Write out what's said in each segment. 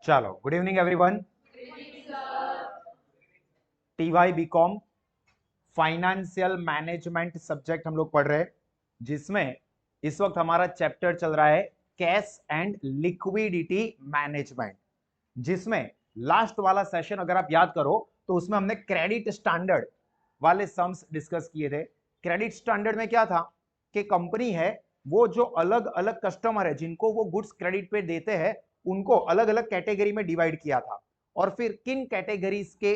चलो, good evening everyone. TY BCom financial management subject हम लोग पढ़ रहे हैं, जिसमें इस वक्त हमारा चैप्टर चल रहा है कैश एंड लिक्विडिटी मैनेजमेंट। जिसमें लास्ट वाला सेशन अगर आप याद करो तो उसमें हमने क्रेडिट स्टैंडर्ड वाले सम्स डिस्कस किए थे। क्रेडिट स्टैंडर्ड में क्या था कि कंपनी है वो जो अलग अलग कस्टमर है जिनको वो गुड्स क्रेडिट पे देते हैं उनको अलग अलग कैटेगरी में डिवाइड किया था, और फिर किन कैटेगरीज के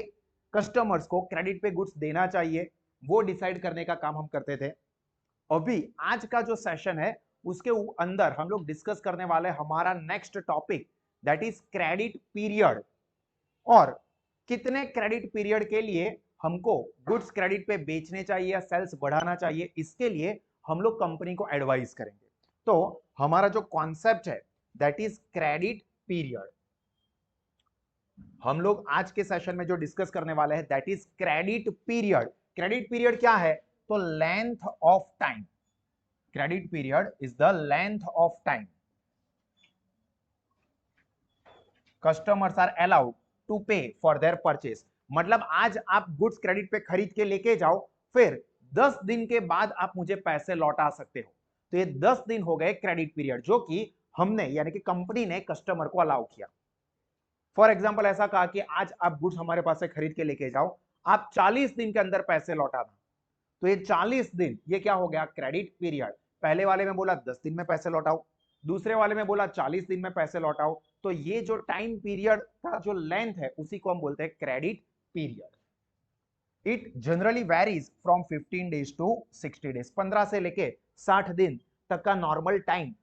कस्टमर्स को क्रेडिट पे गुड्स देना चाहिए वो डिसाइड करने का काम हम करते थे। अभी आज का जो सेशन है उसके अंदर हम लोग डिस्कस करने वाले हमारा next topic, that is credit period. और कितने क्रेडिट पीरियड के लिए हमको गुड्स क्रेडिट पे बेचने चाहिए या सेल्स बढ़ाना चाहिए, इसके लिए हम लोग कंपनी को एडवाइस करेंगे। तो हमारा जो कॉन्सेप्ट है दैट इज क्रेडिट पीरियड। हम लोग आज के सेशन में जो डिस्कस करने वाले हैं that is credit period. Credit period क्या है? तो length of time. Credit period is the length of time customers are allowed to pay for their purchase. मतलब आज आप गुड्स क्रेडिट पे खरीद के लेके जाओ, फिर 10 दिन के बाद आप मुझे पैसे लौटा सकते हो। तो ये 10 दिन हो गए क्रेडिट पीरियड, जो कि हमने यानी कि कंपनी ने कस्टमर को अलाउ किया। फॉर एग्जाम्पल ऐसा कहा कि आज आप गुड्स हमारे पास से खरीद के लेके जाओ, आप 40 दिन के अंदर पैसे लौटाना। तो ये 40 दिन ये क्या हो गया? Credit period. पहले वाले में बोला 10 दिन में पैसे लौटाओ, दूसरे वाले में बोला 40 दिन में पैसे लौटाओ। तो ये जो टाइम पीरियड का जो लेंथ है उसी को हम बोलते हैं credit period. It generally varies from 15 days to 60 days. 15 से लेके 60 दिन तक का नॉर्मल टाइम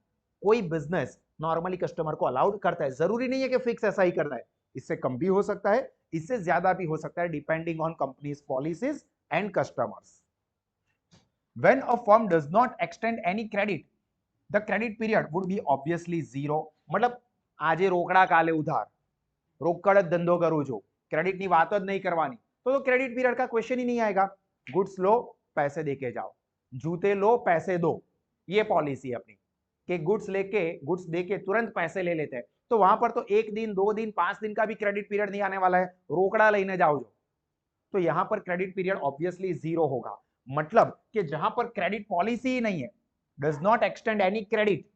कोई बिजनेस नॉर्मली कस्टमर को अलाउड करता है। जरूरी नहीं है कि फिक्स ऐसा ही करना है, इससे कम भी हो सकता है, इससे ज्यादा भी हो सकता है, depending on companies policies and customers. When a firm does not extend any credit, the credit period would be obviously zero. मतलब આજે રોકડા કાલે ઉધાર, રોકડ જ ધંધો કરું છું, ક્રેડિટની વાત જ નહીં કરવાની, तो क्रेडिट पीरियड का क्वेश्चन ही नहीं आएगा। गुड्स लो पैसे देके जाओ, जूते लो पैसे दो, ये पॉलिसी है अपनी कि गुड्स लेके गुड्स देके तुरंत पैसे ले लेते हैं। तो वहां पर तो 1 दिन 2 दिन 5 दिन का भी क्रेडिट पीरियड नहीं आने वाला है, रोकड़ा लेने जाओ जो। तो यहां पर क्रेडिट पीरियड ऑब्वियसली जीरो होगा। मतलब कि जहां पर क्रेडिट पॉलिसी ही नहीं है, does not extend any credit,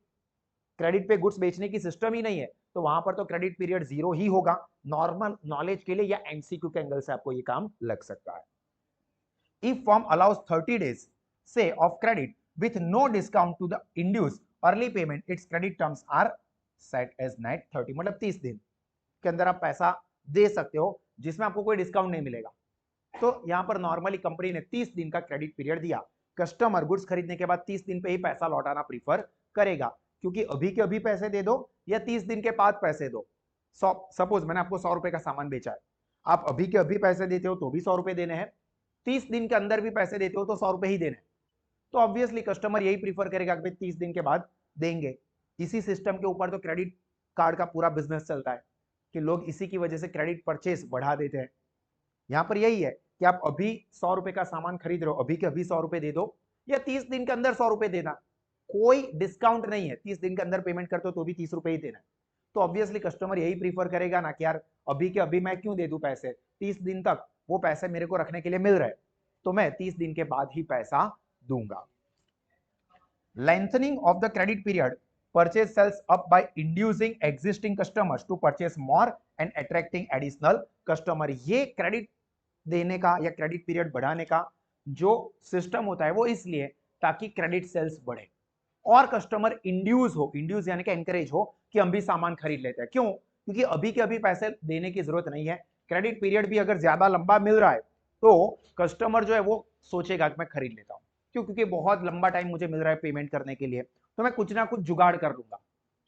credit पे गुड्स बेचने की सिस्टम ही नहीं है, तो वहां पर तो क्रेडिट पीरियड जीरो ही होगा। नॉर्मल नॉलेज के लिए या एमसीक्यू के एंगल से आपको ये काम लग सकता है। इफ फर्म अलाउज 30 days से of credit with no discount to the induce early payment, its credit terms are set as net 30। मतलब 30 दिन के अंदर आप पैसा दे सकते हो जिसमें आपको कोई डिस्काउंट नहीं मिलेगा। तो यहां पर नॉर्मली कंपनी ने 30 दिन का क्रेडिट पीरियड दिया। कस्टमर गुड्स खरीदने के बाद 30 दिन पे ही पैसा लौटाना प्रीफर करेगा, क्योंकि अभी के अभी पैसे दे दो या 30 दिन के बाद पैसे दो। सपोज मैंने आपको 100 रुपए का सामान बेचा है, आप अभी के अभी पैसे देते हो तो भी 100 रुपए देने हैं, 30 दिन के अंदर भी पैसे देते हो तो 100 रुपए ही देने। तो ऑब्वियसली कस्टमर यही प्रीफर करेगा कि 30 दिन के बाद देंगे। इसी सिस्टम के ऊपर तो क्रेडिट कार्ड का पूरा बिजनेस चलता है कि लोग इसी की वजह से क्रेडिट परचेस बढ़ा देते हैं। यहां पर यही है कि आप अभी 100 रुपए का सामान खरीद रहे हो, अभी के अभी 100 रुपए दे दो या 30 दिन के अंदर 100 रुपए देना, कोई डिस्काउंट नहीं है। 30 दिन के अंदर पेमेंट करते हो तो भी 30 रुपए ही देना है। तो ऑब्वियसली कस्टमर यही प्रीफर करेगा ना कि यार अभी के अभी मैं क्यों दे दूं पैसे, 30 दिन तक वो पैसे मेरे को रखने के लिए मिल रहे, तो मैं 30 दिन के बाद ही पैसा दूंगा। Lengthening of the credit period, purchase sells up by inducing existing customers to purchase more and attracting additional customer। ये क्रेडिट देने का या क्रेडिट पीरियड बढ़ाने का जो सिस्टम होता है वो इसलिए ताकि क्रेडिट सेल्स बढ़े और कस्टमर इंड्यूस हो, इंड्यूस यानी कि एनकरेज हो कि हम भी सामान खरीद लेते हैं। क्यों? क्योंकि अभी के अभी पैसे देने की जरूरत नहीं है, क्रेडिट पीरियड भी अगर ज्यादा लंबा मिल रहा है तो कस्टमर जो है वो सोचेगा कि मैं खरीद लेता हूं। क्यों? क्योंकि बहुत लंबा टाइम मुझे मिल रहा है पेमेंट करने के लिए, तो मैं कुछ ना कुछ जुगाड़ कर लूंगा,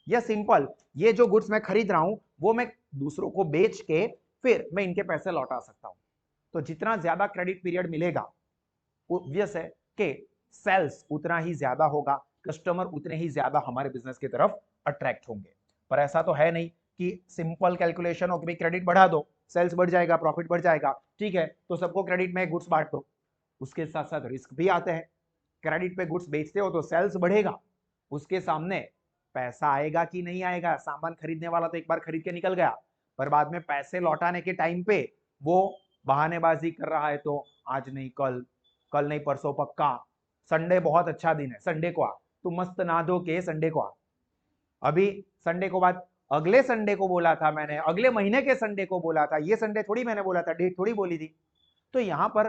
या सिंपल ये जो गुड्स मैं खरीद रहा हूं वो मैं दूसरों को बेच के फिर मैं इनके पैसे लौटा सकता हूं। तो जितना ज्यादा क्रेडिट पीरियड मिलेगा ऑब्वियस है कि सेल्स उतना ही ज्यादा होगा, कस्टमर उतने ही ज्यादा हमारे बिजनेस की तरफ अट्रैक्ट होंगे। पर ऐसा तो है नहीं कि सिंपल कैलकुलेशन हो कि भाई क्रेडिट बढ़ा दो सेल्स बढ़ जाएगा, प्रॉफिट बढ़ जाएगा, ठीक है तो सबको क्रेडिट में गुड्स बांट दो। उसके साथ साथ रिस्क भी आते हैं। क्रेडिट पे गुड्स बेचते हो तो सेल्स बढ़ेगा, उसके सामने पैसा आएगा कि नहीं आएगा, सामान खरीदने वाला तो एक बार खरीद के निकल गया, पर बाद में पैसे लौटाने के टाइम पे वो बहानेबाजी कर रहा है, तो आज नहीं कल, कल नहीं परसों पक्का, संडे बहुत अच्छा दिन है, संडे को आ, तू मस्त नहा धो के संडे को आ। अभी संडे को बाद अगले संडे को बोला था मैंने, अगले महीने के संडे को बोला था, ये संडे थोड़ी मैंने बोला था, डेट थोड़ी बोली थी। तो यहां पर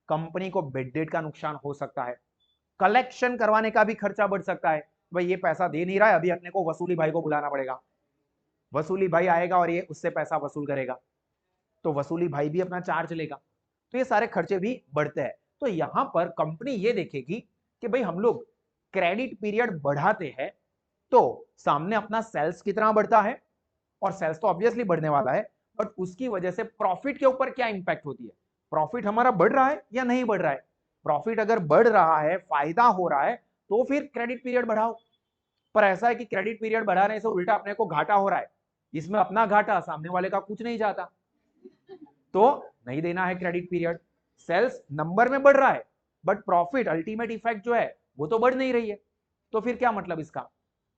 कंपनी को बेड डेट का नुकसान हो सकता है, कलेक्शन करवाने का भी खर्चा बढ़ सकता है, भाई ये पैसा दे नहीं रहा है, अभी अपने को वसूली भाई को बुलाना पड़ेगा, वसूली भाई आएगा और ये उससे पैसा वसूल करेगा, तो वसूली भाई भी अपना चार्ज लेगा, तो ये सारे खर्चे भी बढ़ते हैं। तो यहां पर कंपनी ये देखेगी कि भाई हम लोग क्रेडिट पीरियड बढ़ाते हैं तो सामने अपना सेल्स कितना बढ़ता है, और सेल्स तो ऑब्वियसली बढ़ने वाला है, बट उसकी वजह से प्रॉफिट के ऊपर क्या इंपैक्ट होती है, प्रॉफिट हमारा बढ़ रहा है या नहीं बढ़ रहा है। प्रॉफिट अगर बढ़ रहा है, फायदा हो रहा है, तो फिर क्रेडिट पीरियड बढ़ाओ। पर ऐसा है कि क्रेडिट पीरियड बढ़ाने से उल्टा अपने को घाटा हो रहा है, इसमें अपना घाटा, सामने वाले का कुछ नहीं जाता, तो नहीं देना है क्रेडिट पीरियड। सेल्स नंबर में बढ़ रहा है बट प्रॉफिट अल्टीमेट इफेक्ट जो है वो तो बढ़ नहीं रही है, तो फिर क्या मतलब इसका।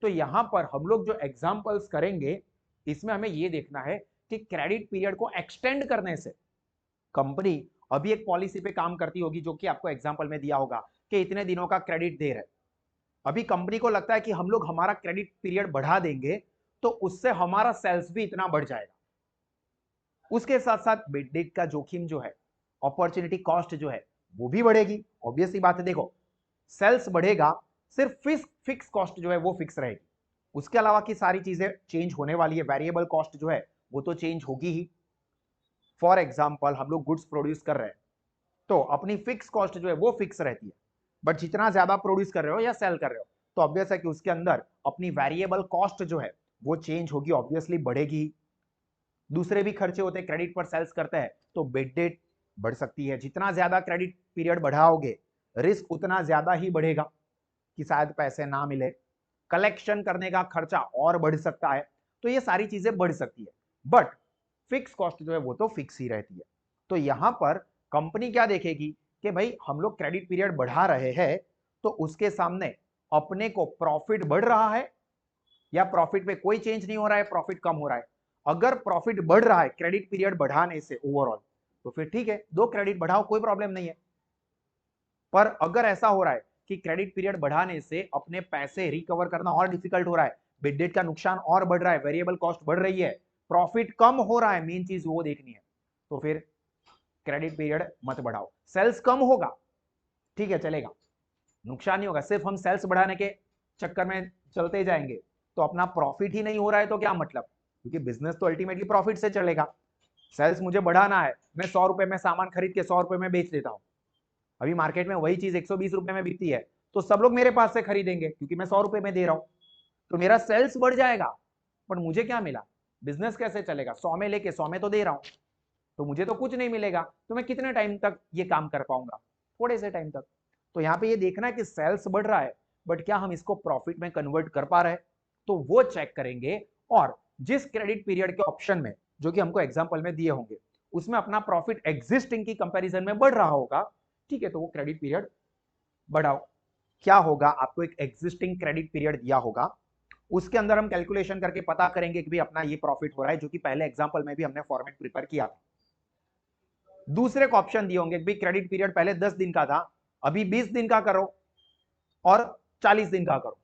तो यहां पर हम लोग जो एग्जांपल्स करेंगे इसमें हमें ये देखना है कि क्रेडिट पीरियड को एक्सटेंड करने से कंपनी अभी एक पॉलिसी पे काम करती होगी, जो कि आपको एग्जांपल में दिया होगा कि इतने दिनों का क्रेडिट दे रहे, अभी कंपनी को लगता है कि हम लोग हमारा क्रेडिट पीरियड बढ़ा देंगे तो उससे हमारा सेल्स भी इतना बढ़ जाएगा, उसके साथ साथ बेड डेट का जोखिम जो है, अपॉर्चुनिटी कॉस्ट जो है वो भी बढ़ेगी। ऑब्वियसली बात है, देखो सेल्स बढ़ेगा, सिर्फ फिक्स कॉस्ट जो है वो फिक्स रहेगी, उसके अलावा की सारी चीजें चेंज होने वाली है, वेरिएबल कॉस्ट जो है वो तो चेंज होगी ही। फॉर एग्जाम्पल हम लोग गुड्स प्रोड्यूस कर रहे हैं तो अपनी फिक्स कॉस्ट जो है वो फिक्स रहती है, बट जितना ज्यादा प्रोड्यूस कर रहे हो या सेल कर रहे हो तो ऑब्वियस है कि उसके अंदर अपनी वेरिएबल कॉस्ट जो है वो चेंज होगी, ऑब्वियसली बढ़ेगी। दूसरे भी खर्चे होते हैं, क्रेडिट पर सेल्स करते हैं तो बेड डेट बढ़ सकती है, जितना ज्यादा क्रेडिट पीरियड बढ़ाओगे रिस्क उतना ज्यादा ही बढ़ेगा कि शायद पैसे ना मिले, कलेक्शन करने का खर्चा और बढ़ सकता है, तो ये सारी चीजें बढ़ सकती है, बट फिक्स कॉस्ट जो है वो तो फिक्स ही रहती है। तो यहां पर कंपनी क्या देखेगी कि भाई हम लोग क्रेडिट पीरियड बढ़ा रहे हैं तो उसके सामने अपने को प्रॉफिट बढ़ रहा है या प्रॉफिट में कोई चेंज नहीं हो रहा है, प्रॉफिट कम हो रहा है। अगर प्रॉफिट बढ़ रहा है क्रेडिट पीरियड बढ़ाने से ओवरऑल तो फिर ठीक है, दो क्रेडिट बढ़ाओ, कोई प्रॉब्लम नहीं है। पर अगर ऐसा हो रहा है कि क्रेडिट पीरियड बढ़ाने से अपने पैसे रिकवर करना और डिफिकल्ट हो रहा है, बेड डेट का नुकसान और बढ़ रहा है, वेरिएबल कॉस्ट बढ़ रही है, प्रॉफिट कम हो रहा है, मेन चीज वो देखनी है, तो फिर क्रेडिट पीरियड मत बढ़ाओ। सेल्स कम होगा ठीक है चलेगा, नुकसान नहीं होगा, सिर्फ हम सेल्स बढ़ाने के चक्कर में चलते जाएंगे तो अपना प्रॉफिट ही नहीं हो रहा है तो क्या मतलब, क्योंकि बिजनेस तो अल्टीमेटली प्रॉफिट से चलेगा। सेल्स मुझे बढ़ाना है, मैं 100 रुपए में सामान खरीद के 100 रुपए में बेच देता हूं, अभी मार्केट में वही चीज 120 रुपए में बिकती है तो सब लोग मेरे पास से खरीदेंगे क्योंकि मैं 100 रुपए में दे रहा हूं, तो मेरा सेल्स बढ़ जाएगा, पर मुझे क्या मिला, बिजनेस कैसे चलेगा, 100 में लेके 100 में तो दे रहा हूं, तो मुझे तो कुछ नहीं मिलेगा, तो मैं कितने टाइम तक ये काम कर पाऊंगा, थोड़े से टाइम तक। तो यहाँ पे ये देखना है कि सेल्स बढ़ रहा है बट क्या हम इसको प्रॉफिट में कन्वर्ट कर पा रहे हैं, तो वो चेक करेंगे। और जिस क्रेडिट पीरियड के ऑप्शन में जो कि हमको एग्जांपल में दिए होंगे उसमें अपना प्रॉफिट एग्जिस्टिंग की कंपैरिजन में बढ़ रहा होगा, ठीक है, तो वो क्रेडिट पीरियड बढ़ाओ। क्या होगा, आपको एक एग्जिस्टिंग क्रेडिट पीरियड दिया होगा, उसके अंदर हम कैलकुलेशन करके पता करेंगे कि भाई अपना ये प्रॉफिट हो रहा है, जो कि पहले एग्जांपल में भी हमने फॉर्मेट प्रिपेयर किया था। दूसरे को ऑप्शन दिए होंगे, भाई क्रेडिट पीरियड पहले 10 दिन का था, अभी 20 दिन का करो और 40 दिन का करो,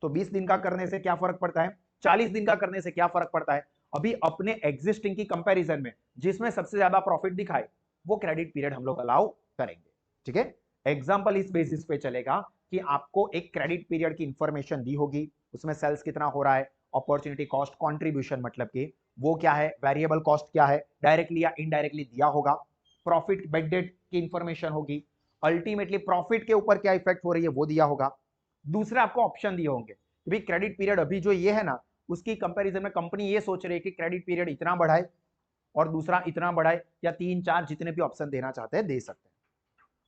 तो 20 दिन का करने से क्या फर्क पड़ता है, 40 दिन का करने से क्या फर्क पड़ता है, अभी अपने एग्जिस्टिंग की कंपैरिजन में जिसमें सबसे ज्यादा प्रॉफिट दिखाए वो क्रेडिट पीरियड हम लोग अलाउ करेंगे, ठीक है। एग्जांपल इस बेसिस पे चलेगा कि आपको एक क्रेडिट पीरियड की इंफॉर्मेशन दी होगी, उसमें सेल्स कितना हो रहा है, अपॉर्चुनिटी कॉस्ट कंट्रीब्यूशन मतलब कि वो क्या है, वेरिएबल कॉस्ट क्या है, डायरेक्टली या इनडायरेक्टली दिया होगा, प्रॉफिट बेड डेट की इंफॉर्मेशन होगी, अल्टीमेटली प्रॉफिट के ऊपर क्या इफेक्ट हो रही है वो दिया होगा। दूसरे आपको ऑप्शन दिए होंगे कि भाई क्रेडिट पीरियड अभी जो ये है ना उसकी कंपैरिजन में कंपनी ये सोच रही है कि क्रेडिट पीरियड इतना बढ़ाए और दूसरा इतना बढ़ाए, या 3 4 जितने भी ऑप्शन देना चाहते हैं दे सकते हैं।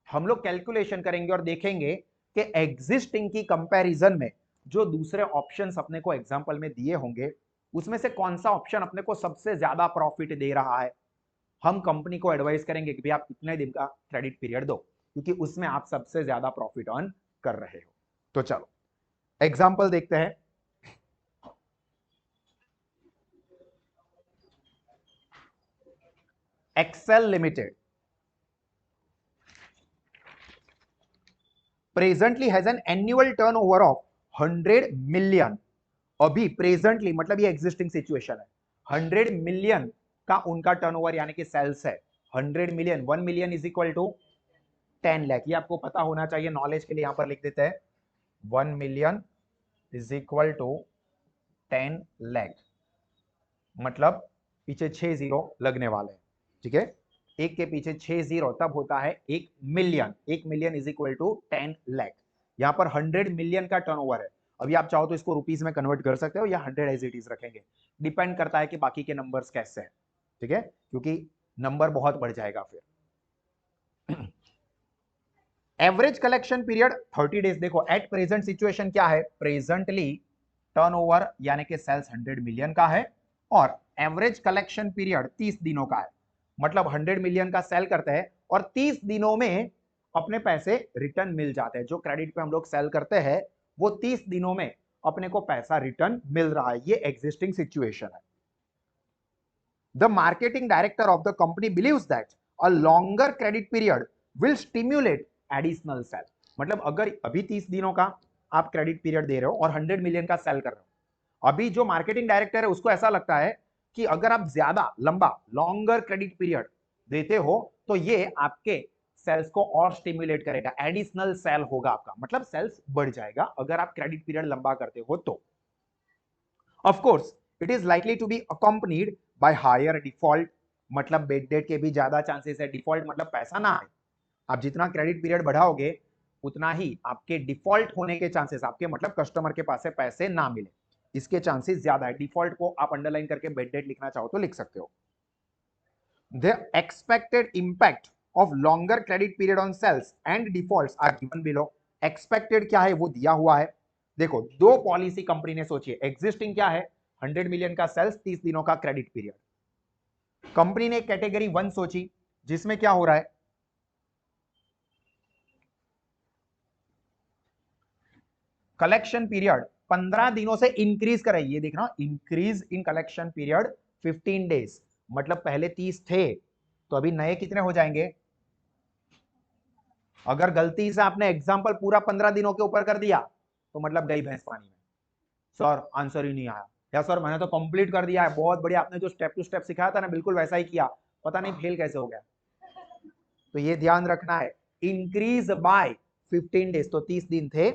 हम लोग कैलकुलेशन करेंगे और देखेंगे कि एग्जिस्टिंग की कंपैरिजन में जो दूसरे ऑप्शंस अपने को एग्जांपल में दिए होंगे उसमें से कौन सा ऑप्शन अपने को सबसे ज्यादा प्रॉफिट दे रहा है, हम कंपनी को एडवाइस करेंगे कि भाई आप इतने दिन का क्रेडिट पीरियड दो क्योंकि उसमें आप सबसे ज्यादा प्रॉफिट अर्न कर रहे हो। तो चलो एग्जाम्पल देखते हैं। Excel limited presently has an annual turnover of 100 million. अभी प्रेजेंटली मतलब ये एग्जिस्टिंग सिचुएशन है, 100 मिलियन का उनका टर्नओवर यानी कि सेल्स है। 100 million, 1 million is equal to 10 lakh. ये आपको पता होना चाहिए, नॉलेज के लिए यहां पर लिख देते हैं 1 million is equal to 10 lakh, मतलब पीछे 6 जीरो लगने वाले हैं, ठीक है। एक के पीछे 6 जीरो तब होता है 1 million. 1 million is equal to 10 lakh. यहां पर 100 मिलियन का टर्नओवर है। अभी आप चाहो तो इसको रुपीस में कन्वर्ट कर सकते हो या 100 एज इट इज रखेंगे, डिपेंड करता है कि बाकी के नंबर्स कैसे हैं, ठीक है, क्योंकि नंबर बहुत बढ़ जाएगा फिर। Average collection period 30 days. देखो एट प्रेजेंट सिचुएशन क्या है, प्रेजेंटली टर्नओवर यानी कि सेल्स 100 मिलियन का है और एवरेज कलेक्शन पीरियड 30 दिनों का है। मतलब 100 मिलियन का सेल करते हैं और 30 दिनों में अपने पैसे रिटर्न मिल जाते हैं। जो क्रेडिट पे हम लोग सेल करते हैं वो 30 दिनों में अपने को पैसा रिटर्न मिल रहा है। ये एग्जिस्टिंग सिचुएशन है। The marketing director of the company believes that a longer credit period will stimulate additional sale. मतलब अगर अभी 30 दिनों का आप क्रेडिट पीरियड दे रहे हो और 100 मिलियन का सेल कर रहे हो, अभी जो मार्केटिंग डायरेक्टर है उसको ऐसा लगता है कि अगर आप ज्यादा लंबा लॉन्गर क्रेडिट पीरियड देते हो तो ये आपके सेल्स को और स्टिम्युलेट करेगा, एडिशनल सेल होगा आपका, मतलब सेल्स बढ़ जाएगा अगर आप क्रेडिट पीरियड लंबा करते हो तो। Of course it is likely to be accompanied by higher default, मतलब बेड डेट के भी ज्यादा चांसेस है। डिफॉल्ट मतलब पैसा ना आए। आप जितना क्रेडिट पीरियड बढ़ाओगे उतना ही आपके डिफॉल्ट होने के चांसेस, आपके मतलब कस्टमर के पास से पैसे ना मिले, इसके चांसेस ज्यादा है। डिफॉल्ट को आप अंडरलाइन करके बेड डेट लिखना चाहो तो लिख सकते हो। The expected impact of longer credit period on sales and defaults are given below. Expected क्या है वो दिया हुआ है। देखो दो पॉलिसी कंपनी ने सोची है। एग्जिस्टिंग क्या है, 100 मिलियन का सेल्स, 30 दिनों का क्रेडिट पीरियड। कंपनी ने कैटेगरी 1 सोची जिसमें क्या हो रहा है, कलेक्शन पीरियड 15 दिनों से इंक्रीज करे। ये देखना, increase in collection period 15 days, मतलब पहले 30 थे तो अभी नए कितने हो जाएंगे। अगर गलती से आपने एग्जाम्पल पूरा 15 दिनों के ऊपर कर दिया तो मतलब गई भैंस पानी में। सर आंसर ही नहीं आया, या सर मैंने तो कंप्लीट कर दिया है, बहुत बढ़िया, आपने जो स्टेप टू स्टेप सिखाया था ना बिल्कुल वैसा ही किया, पता नहीं फेल कैसे हो गया। तो ये ध्यान रखना है, इंक्रीज बाय 15 डेज, तो 30 दिन थे,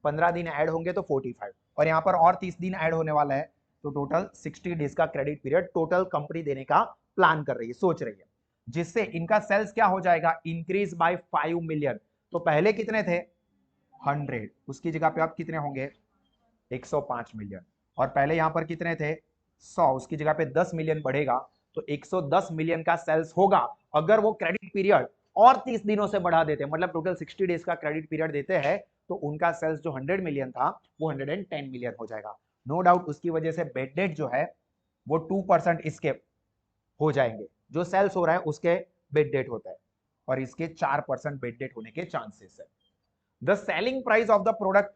15 दिन ऐड होंगे तो 45, और यहां पर और 30 दिन ऐड होने वाला है, तो टोटल 60 डेज का क्रेडिट पीरियड टोटल कंपनी देने का प्लान कर रही है, सोच रही है, जिससे इनका सेल्स क्या हो जाएगा, इंक्रीज बाय 5 मिलियन। तो पहले कितने थे 100, उसकी जगह पे आप कितने होंगे 105 मिलियन, और पहले यहां पर कितने थे 100, उसकी जगह पे 10 मिलियन बढ़ेगा तो 110 मिलियन का सेल्स होगा। अगर वो क्रेडिट पीरियड और 30 दिनों से बढ़ा देते, मतलब टोटल 60 डेज का क्रेडिट पीरियड देते हैं, तो उनका सेल्स जो 100 मिलियन था वो 110 मिलियन हो जाएगा। नो डाउट उसकी वजह से बेड डेट जो है वो 2% इसके हो जाएंगे, जो सेल्स हो रहा है उसके बेड डेट होता है, और इसके 4% बेड डेट होने के चांसेस है। The selling price of the product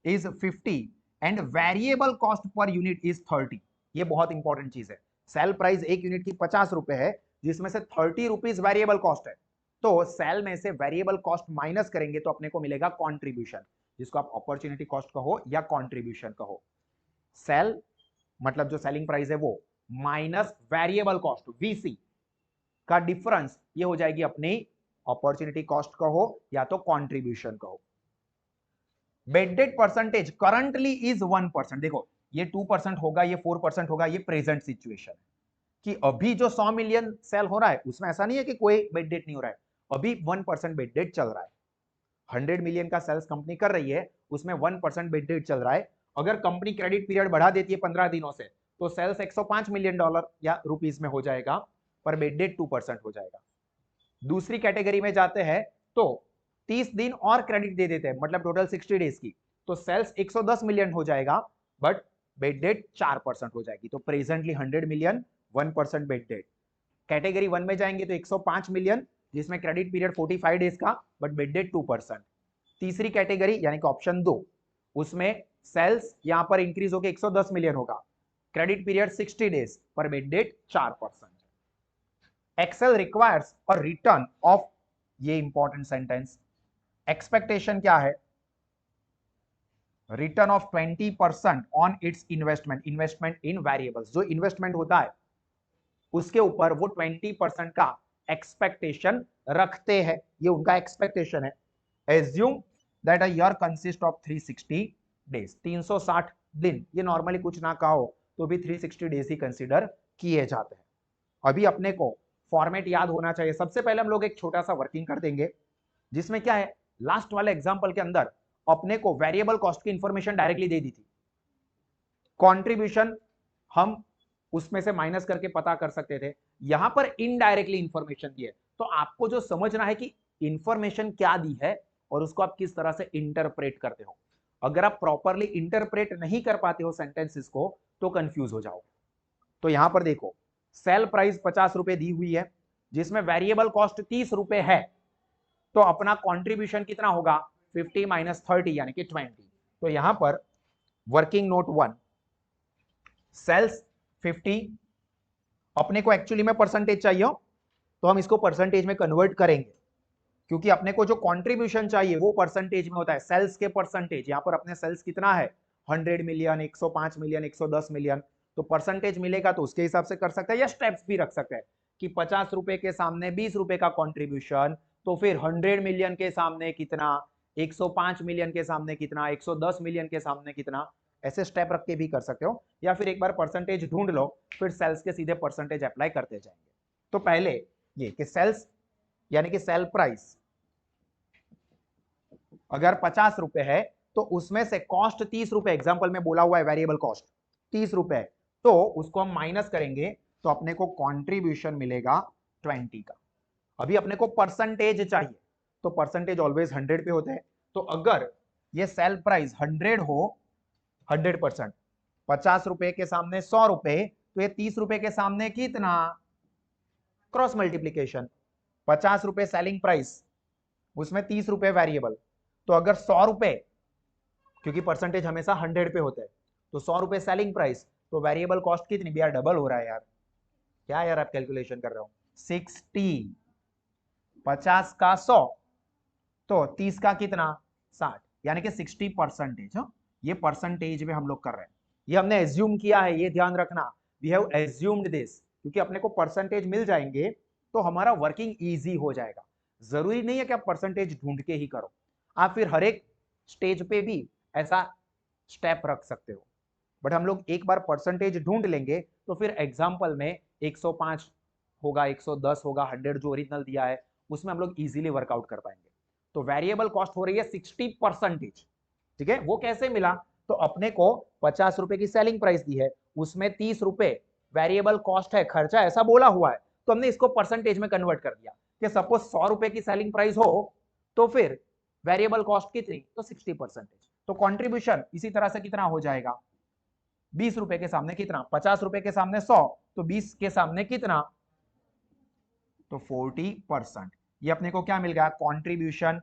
is 50 and variable cost per unit is 30। ये बहुत इंपॉर्टेंट चीज है। सेल प्राइस एक यूनिट की 50 रुपए है, जिसमें से 30 रुपीज वेरिएबल कॉस्ट है, तो सेल में से वेरिएबल कॉस्ट माइनस करेंगे तो अपने को मिलेगा कॉन्ट्रीब्यूशन, जिसको आप अपॉर्चुनिटी कॉस्ट कहो या कॉन्ट्रीब्यूशन कहो। सेल मतलब जो सेलिंग प्राइस है वो माइनस वेरिएबल कॉस्ट वीसी का डिफरेंस, ये हो जाएगी अपनी अपॉर्चुनिटी कॉस्ट कहो या तो कॉन्ट्रीब्यूशन कहो। Bed date percentage currently is 1%। देखो ये 2% होगा, ये 4% होगा, ये प्रेजेंट सिचुएशन कि अभी जो 100 मिलियन सेल हो रहा है उसमें ऐसा नहीं है कि कोई बेड डेट नहीं हो रहा है, अभी 1% बेड डेट चल रहा है। 100 मिलियन का सेल्स कंपनी कर रही है, उसमें 1% बेड डेट चल रहा है। अगर कंपनी क्रेडिट पीरियड बढ़ा देती है 15 दिनों से तो सेल्स 105 मिलियन डॉलर या रुपीस में हो जाएगा, पर बेड डेट 2% हो जाएगा। दूसरी कैटेगरी में जाते हैं तो 30 दिन और क्रेडिट दे देते हैं, मतलब टोटल 60 डेज की, तो सेल्स 110 मिलियन हो जाएगा, बट बेड डेट 4% हो जाएगी। तो presently 100 million, 1% bed date. Category 1 में जाएंगे तो 105 मिलियन, जिसमें क्रेडिट पीरियड 45 डेज का, बट बेड डेट 2%। तीसरी कैटेगरी यानी कि ऑप्शन 2, उसमें सेल्स यहां पर इंक्रीज होकर 110 मिलियन होगा, क्रेडिट पीरियड 60 डेज, पर bad debt 4%। Excel requires a return of, ये इंपॉर्टेंट सेंटेंस, एक्सपेक्टेशन क्या है, return of 20% on its investment, investment in variables, जो इन्वेस्टमेंट होता है उसके ऊपर वो 20% का एक्सपेक्टेशन रखते हैं, ये उनका एक्सपेक्टेशन है। Assume that a year consist of 360 days, 360 दिन, ये नॉर्मली कुछ ना कहो तो भी 360 डेज ही कंसीडर किए जाते हैं। अभी अपने को फॉर्मेट याद होना चाहिए। सबसे पहले हम लोग एक छोटा सा वर्किंग कर देंगे जिसमें क्या है, लास्ट वाले एग्जांपल के अंदर अपने को वेरिएबल कॉस्ट की इंफॉर्मेशन डायरेक्टली दे दी थी, कंट्रीब्यूशन हम उसमें से माइनस करके पता कर सकते थे, यहां पर इनडायरेक्टली इंफॉर्मेशन दी है। तो आपको जो समझना है कि इंफॉर्मेशन क्या दी है और उसको आप किस तरह से इंटरप्रेट करते हो। अगर आप प्रॉपरली इंटरप्रेट नहीं कर पाते हो सेंटेंसेस को तो कंफ्यूज हो जाओगे। तो यहां पर देखो, सेल प्राइस 50 रुपए दी हुई है जिसमें वेरिएबल कॉस्ट 30 रुपए है, तो अपना कंट्रीब्यूशन कितना होगा, 50 माइनस 30 यानी कि 20। तो यहां पर वर्किंग नोट 1, सेल्स 50, अपने को एक्चुअली में परसेंटेज चाहिए तो हम इसको परसेंटेज में कन्वर्ट करेंगे, क्योंकि अपने को जो कंट्रीब्यूशन चाहिए वो परसेंटेज में होता है, सेल्स के परसेंटेज। यहां पर अपने सेल्स कितना है, 100 मिलियन, 105 मिलियन, 110 मिलियन, तो परसेंटेज मिलेगा तो उसके हिसाब से कर सकते हैं, या स्टेप्स भी रख सकते हैं कि 50 रुपए के सामने 20 रुपए का कंट्रीब्यूशन, तो फिर 100 मिलियन के सामने कितना, 105 मिलियन के सामने कितना, 110 मिलियन के सामने कितना, ऐसे स्टेप रख के भी कर सकते हो, या फिर एक बार परसेंटेज ढूंढ लो फिर सेल्स के सीधे परसेंटेज अप्लाई करते जाएंगे। तो पहले ये कि सेल्स यानी कि सेल प्राइस अगर 50 रुपए है तो उसमें से कॉस्ट 30 रुपए, एग्जाम्पल में बोला हुआ है वेरिएबल कॉस्ट 30 रुपए, तो उसको हम माइनस करेंगे तो अपने को कंट्रीब्यूशन मिलेगा 20 का। अभी अपने को परसेंटेज चाहिए तो परसेंटेज ऑलवेज 100 पे होते हैं, तो अगर ये सेल प्राइस 100 हो, 100%, 50 रुपए के सामने 100 रुपए, तो ये 30 रुपए के सामने कितना, क्रॉस मल्टीप्लीकेशन, 50 रुपए सेलिंग प्राइस, उसमें 30 रुपए वेरिएबल, तो अगर 100 रुपए, क्योंकि परसेंटेज हमेशा 100 पे होता है, तो 100 रुपए सेलिंग प्राइस, तो वेरिएबल कॉस्ट कितनी भी यार, डबल हो रहा है यार, क्या यार आप कैलकुलेशन कर रहे हो, 60, 50 का 100 तो 30 का कितना, 60, यानी कि 60%। ये परसेंटेज में हम लोग कर रहे हैं, ये हमने एज्यूम किया है, ये ध्यान रखना, वी हैव एज्यूम्ड दिस, क्योंकि अपने को परसेंटेज मिल जाएंगे तो हमारा वर्किंग इजी हो जाएगा। जरूरी नहीं है कि आप परसेंटेज ढूंढ के ही करो, आप फिर हर एक स्टेज पे भी ऐसा स्टेप रख सकते हो, बट हम लोग एक बार परसेंटेज ढूंढ लेंगे तो फिर एग्जाम्पल में 105 होगा, 110 होगा, 100 जो ओरिजिनल दिया है उसमें हम लोग इजीली वर्कआउट कर पाएंगे। तो वेरिएबल कॉस्ट हो रही है 60%, ठीक है। वो कैसे मिला, तो अपने को 50 रुपए की सेलिंग प्राइस दी है, उसमें 30 रुपए वेरिएबल कॉस्ट है, खर्चा ऐसा बोला हुआ है, तो हमने इसको परसेंटेज में कन्वर्ट कर दिया कि सपोज 100 रुपए की सेलिंग प्राइस हो तो फिर वेरिएबल कॉस्ट कितनी, तो 60%, तो कंट्रीब्यूशन इसी तरह से कितना हो जाएगा, 20 रुपए के सामने कितना, 50 रुपए के सामने 100, तो 20 के सामने कितना, तो 40%। ये अपने को क्या मिल गया, कंट्रीब्यूशन।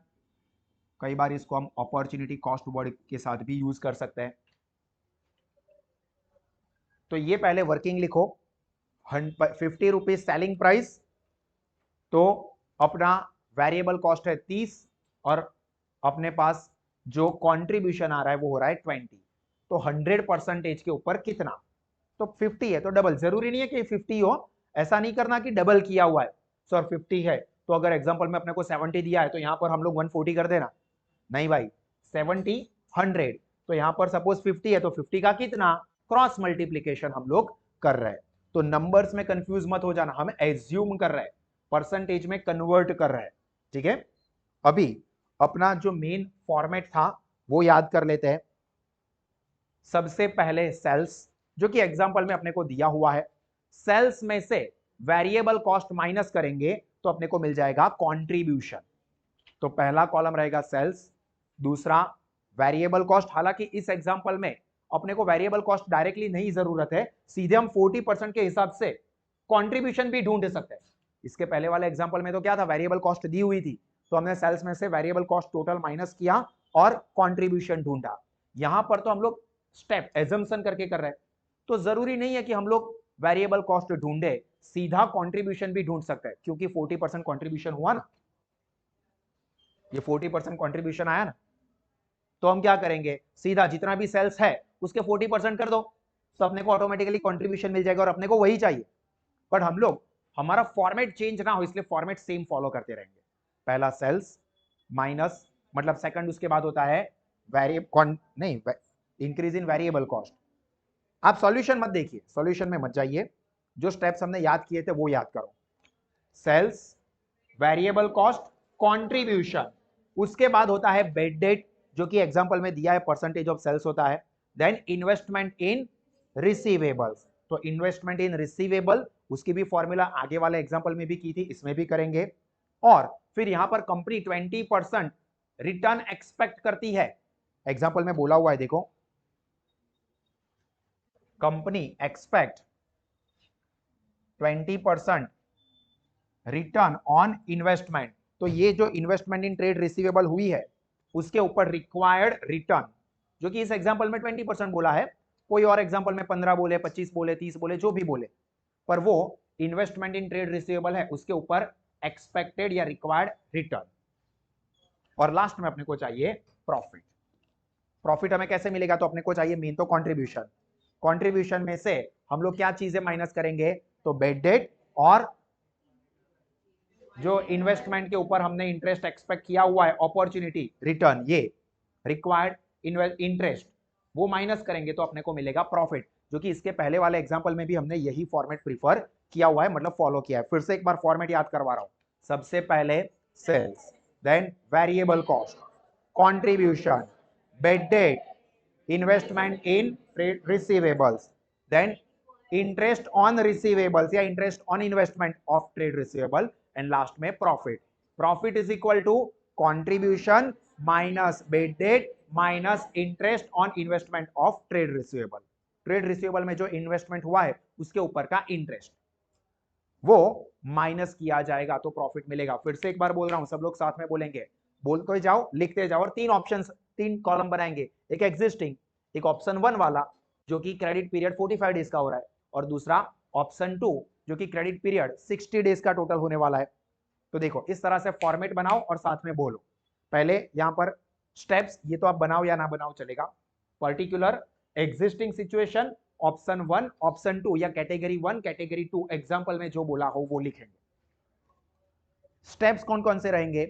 कई बार इसको हम अपॉर्चुनिटी कॉस्ट वर्ड के साथ भी यूज कर सकते हैं। तो ये पहले वर्किंग लिखो, 50 रुपीज सेलिंग प्राइस, तो अपना वेरिएबल कॉस्ट है 30 और अपने पास जो कंट्रीब्यूशन आ रहा है वो हो रहा है 20, तो 100% के ऊपर कितना, तो 50 है तो डबल, जरूरी नहीं है कि 50 हो, ऐसा नहीं करना कि डबल किया हुआ है, सर 50 है तो अगर एग्जांपल में अपने को 70 दिया है तो यहां पर हम लोग 140 कर देना, नहीं भाई, 70 100, तो यहां पर सपोज 50 है तो 50 का कितना, क्रॉस मल्टीप्लीकेशन हम लोग कर रहे हैं। तो नंबर्स में कंफ्यूज मत हो जाना, हम एज्यूम कर रहे हैं, परसेंटेज में कन्वर्ट कर रहे हैं, ठीक है। अभी अपना जो मेन फॉर्मेट था वो याद कर लेते हैं। सबसे पहले सेल्स, जो कि एग्जांपल में अपने को दिया हुआ है, सेल्स में से वेरिएबल कॉस्ट माइनस करेंगे तो अपने को मिल जाएगा कंट्रीब्यूशन। तो पहला कॉलम रहेगा सेल्स, दूसरा वेरिएबल कॉस्ट। हालांकि इस एग्जांपल में अपने को वेरिएबल कॉस्ट डायरेक्टली नहीं जरूरत है, सीधे हम 40% के हिसाब से कंट्रीब्यूशन भी ढूंढ सकते हैं। इसके पहले वाले एग्जांपल में तो क्या था, वेरिएबल कॉस्ट दी हुई थी तो हमने सेल्स में से वेरिएबल कॉस्ट टोटल माइनस किया और कंट्रीब्यूशन ढूंढा। यहां पर तो हम लोग स्टेप एजम्पशन करके कर रहे हैं, तो जरूरी नहीं है कि हम लोग वेरिएबल कॉस्ट ढूंढे, सीधा कंट्रीब्यूशन भी ढूंढ सकते हैं, क्योंकि 40% कंट्रीब्यूशन हुआ ना, ये 40% कंट्रीब्यूशन आया ना, तो हम क्या करेंगे, सीधा जितना भी सेल्स है उसके 40% कर दो, तो अपने को ऑटोमेटिकली कंट्रीब्यूशन मिल जाएगा, और अपने को वही चाहिए। बट हम लोग, हमारा फॉर्मेट चेंज ना हो, इसलिए फॉर्मेट सेम फॉलो करते रहेंगे। पहला सेल्स माइनस, मतलब सेकंड उसके बाद होता है नहीं, इंक्रीज इन वेरिएबल कॉस्ट। आप सॉल्यूशन मत देखिए, सॉल्यूशन में मत जाइए, जो स्टेप्स हमने याद किए थे वो याद करो। सेल्स, वेरिएबल कॉस्ट, कंट्रीब्यूशन, उसके बाद होता है बेड डेट, जो कि एग्जांपल में दिया है परसेंटेज ऑफ सेल्स होता है। देन इन्वेस्टमेंट इन रिसीवेबल्स, तो इन्वेस्टमेंट इन रिसीवेबल, उसकी भी फॉर्मूला आगे वाले एग्जांपल में भी की थी, इसमें भी करेंगे। और फिर यहां पर कंपनी 20% रिटर्न एक्सपेक्ट करती है, एग्जांपल में बोला हुआ है, देखो, company expect 20% return on investment, तो ये जो इन्वेस्टमेंट इन ट्रेड रिसीवेबल हुई है उसके ऊपर रिक्वायर्ड रिटर्न, जो कि इस एग्जांपल में 20% बोला है, कोई और एग्जांपल में 15 बोले, 25 बोले, 30 बोले, जो भी बोले, पर वो इन्वेस्टमेंट इन ट्रेड रिसीवेबल है, उसके ऊपर एक्सपेक्टेड या रिक्वायर्ड रिटर्न। और लास्ट में अपने को चाहिए प्रॉफिट। प्रॉफिट हमें कैसे मिलेगा, तो अपने को चाहिए मेन तो कंट्रीब्यूशन। कंट्रीब्यूशन में से हम लोग क्या चीजें माइनस करेंगे, तो बेड डेट और जो इन्वेस्टमेंट के ऊपर हमने इंटरेस्ट एक्सपेक्ट किया हुआ है, अपॉर्चुनिटी रिटर्न, ये रिक्वायर्ड इंटरेस्ट, वो माइनस करेंगे तो अपने को मिलेगा प्रॉफिट, जो कि इसके पहले वाले एग्जांपल में भी हमने यही फॉर्मेट प्रीफर किया हुआ है, मतलब फॉलो किया है। फिर से एक बार फॉर्मेट याद करवा रहा हूं, सबसे पहले sales, then variable cost, contribution, bad debt, investment in trade receivables, then interest on receivables या interest on investment of trade receivable, and last में profit. Profit is equal to contribution minus bad debt minus interest on investment of trade receivable. Trade receivable में जो investment हुआ है उसके ऊपर का interest, वो माइनस किया जाएगा तो प्रॉफिट मिलेगा। फिर से एक बार बोल रहा हूं, सब लोग साथ में बोलेंगे, बोलते जाओ, लिखते जाओ, और तीन ऑप्शंस, तीन कॉलम बनाएंगे, एक एग्जिस्टिंग, एक ऑप्शन 1 वाला जो कि क्रेडिट पीरियड 45 डेज का हो रहा है, और दूसरा ऑप्शन 2 जो कि क्रेडिट पीरियड 60 डेज का टोटल होने वाला है। तो देखो, इस तरह से फॉर्मेट बनाओ और साथ में बोलो। पहले यहां पर स्टेप्स, ये तो आप बनाओ या ना बनाओ चलेगा। Particular, existing situation, option 1, option 2 या कैटेगरी 1, कैटेगरी 2, एग्जांपल में जो बोला हो वो लिखेंगे। स्टेप्स कौन कौन से रहेंगे,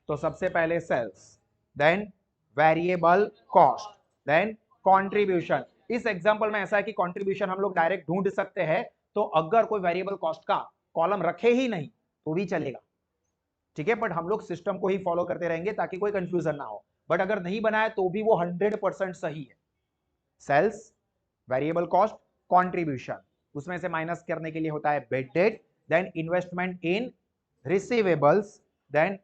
तो सबसे पहले sales, then variable cost, then contribution. इस एग्जांपल में ऐसा है कि कंट्रीब्यूशन हम लोग डायरेक्ट ढूंढ सकते हैं, तो अगर कोई वेरिएबल कॉस्ट का कॉलम रखे ही नहीं तो भी चलेगा, ठीक है, बट हम लोग सिस्टम को ही फॉलो करते रहेंगे ताकि कोई कंफ्यूजन ना हो। बट अगर नहीं बनाया तो भी वो 100% सही है। सेल्स, वेरिएबल कॉस्ट, कंट्रीब्यूशन, उसमें से माइनस करने के लिए होता है bad debt, then investment in receivables, then